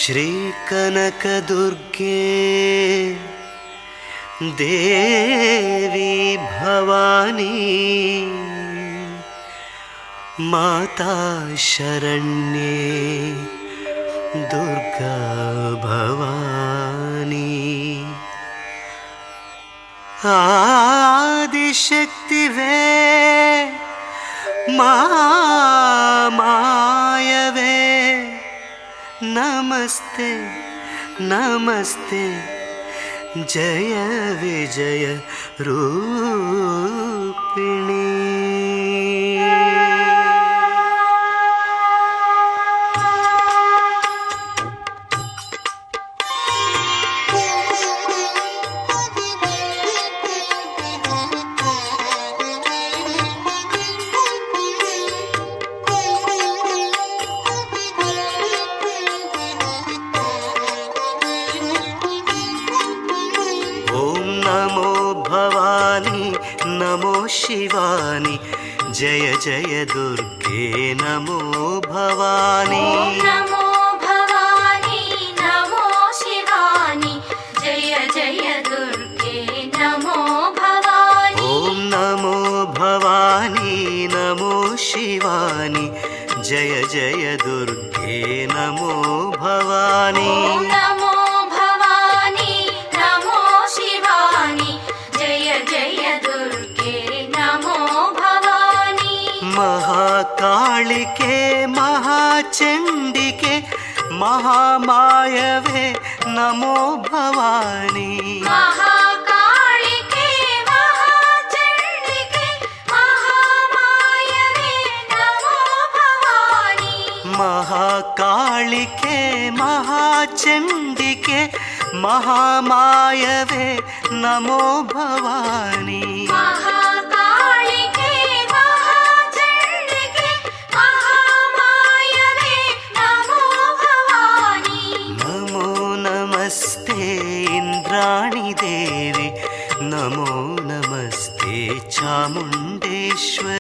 श्रीकनकदुर्गे देवी भवानी माता शरण्ये दुर्गा भवानी आदिशक्तिवे मायवे नमस्ते नमस्ते जय विजय रूपिणी। भवानी नमो शिवानी जय जय दुर्गे नमो भवानी। नमो भवानी नमो शिवानी जय जय दुर्गे नमो भवानी। ओम नमो भवानी नमो शिवानी जय जय दुर्गे नमो भवानी। नमो भवानी नमो शिवानी जय जय दुर्गे नमो भवानी। महाकालिके महाचंडिके महामायवे नमो भवानी। महाकालिके महाचंडिके महामायवे नमो भवानी। महाकालिके महाचंडिके महामायवे नमो भवानी। महाकालिके महाचंडिके महामायवे नमो भवानी। नमो नमस्ते इंद्राणी देवी नमो नमस्ते चामुंडेश्वरी।